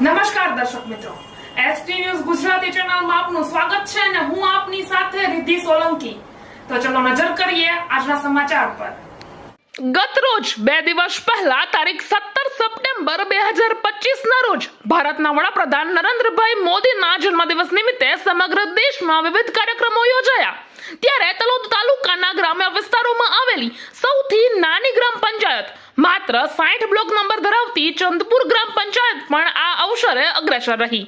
નમસ્કાર દર્શક મિત્રો, એસટી ન્યૂઝ ગુજરાતી ચેનલમાં આપનું સ્વાગત છે અને હું આપની સાથે રિદ્ધિ સોલંકી. તો ચલો નજર કરીએ આજના સમાચાર પર. ગત રોજ 2 દિવસ પહેલા તારીખ 17 સપ્ટેમ્બર 2025 ના રોજ ભારતના વડાપ્રધાન નરેન્દ્રભાઈ મોદીના જન્મદિવસ નિમિત્તે સમગ્ર દેશમાં વિવિધ કાર્યક્રમો યોજાયા. ત્યારે તલોદ તાલુકાના ગ્રામ્ય વિસ્તારોમાં આવેલી સૌથી નાની ગ્રામ પંચાયત માત્ર 60 બ્લોક નંબર ધરાવતી ચંદપુર ગ્રામ પંચાયત પણ આ અવસરે અગ્રેસર રહી.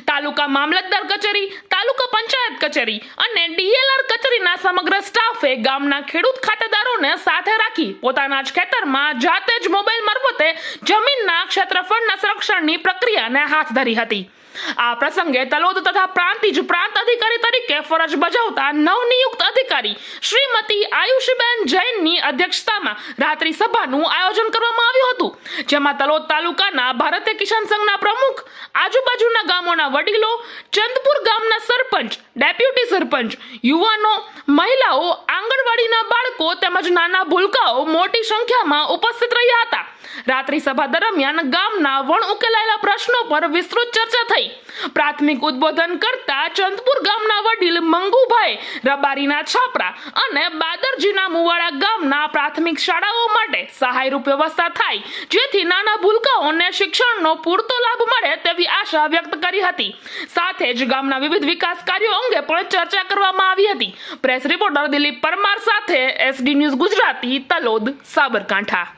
તાલુકા મામલતદાર કચેરી, તાલુકા પંચાયત કચેરી અને ડીએલઆર કચેરીના સમગ્ર સ્ટાફે ગામના ખેડૂત ખાતેદારોને સાથે રાખી પોતાના જ ખેતરમાં જાતે જ મોબાઈલ મારફતે જમીનના ક્ષેત્રફળના સંરક્ષણની પ્રક્રિયાને હાથ ધરી હતી. આ પ્રસંગે તલોદ તથા પ્રાંતિજ પ્રાંત અધિકારી તરીકે ફરજ બજાવતા નવનિયુક્ત અધિકારી શ્રીમતી આયુષીબેન જૈનની અધ્યક્ષતામાં રાત્રિ સભાનું આયોજન કરવામાં આવ્યું હતું, જેમાં તલોદ તાલુકાના ભારતીય કિસાન સંઘના પ્રમુખ, આજુબાજુના ગામોના વડીલો, ચંદપુર ગામના સરપંચ, ડેપ્યુટી સરપંચ, યુવાનો, મહિલાઓ, આંગણવાડીના બાળકો તેમજ નાના ભૂલકાઓ મોટી સંખ્યામાં ઉપસ્થિત રહ્યા હતા. રાત્રિ સભા દરમિયાન ગામના વણ ઉકેલાયેલા પ્રશ્નો પર વિસ્તૃત ચર્ચા થઈ. પ્રાથમિક ઉદ્બોધન કરતા ચંદપુર ગામના વડીલ મંગુભાઈ રબારીના છાપરા અને બાદરજીના મુવાડા ગામના પ્રાથમિક શાળાઓ માટે સહાયરૂપ વ્યવસ્થા થાય, જેથી નાના ભૂલકાઓને શિક્ષણનો પૂરતો લાભ મળે તેવી આશા વ્યક્ત કરી હતી. સાથે જ ગામના વિવિધ વિકાસ કાર્યો અંગે પણ ચર્ચા કરવામાં આવી હતી. પ્રેસ રિપોર્ટર દિલીપ પરમાર સાથે એસડી ન્યૂઝ ગુજરાતી, તલોદ, સાબરકાંઠા.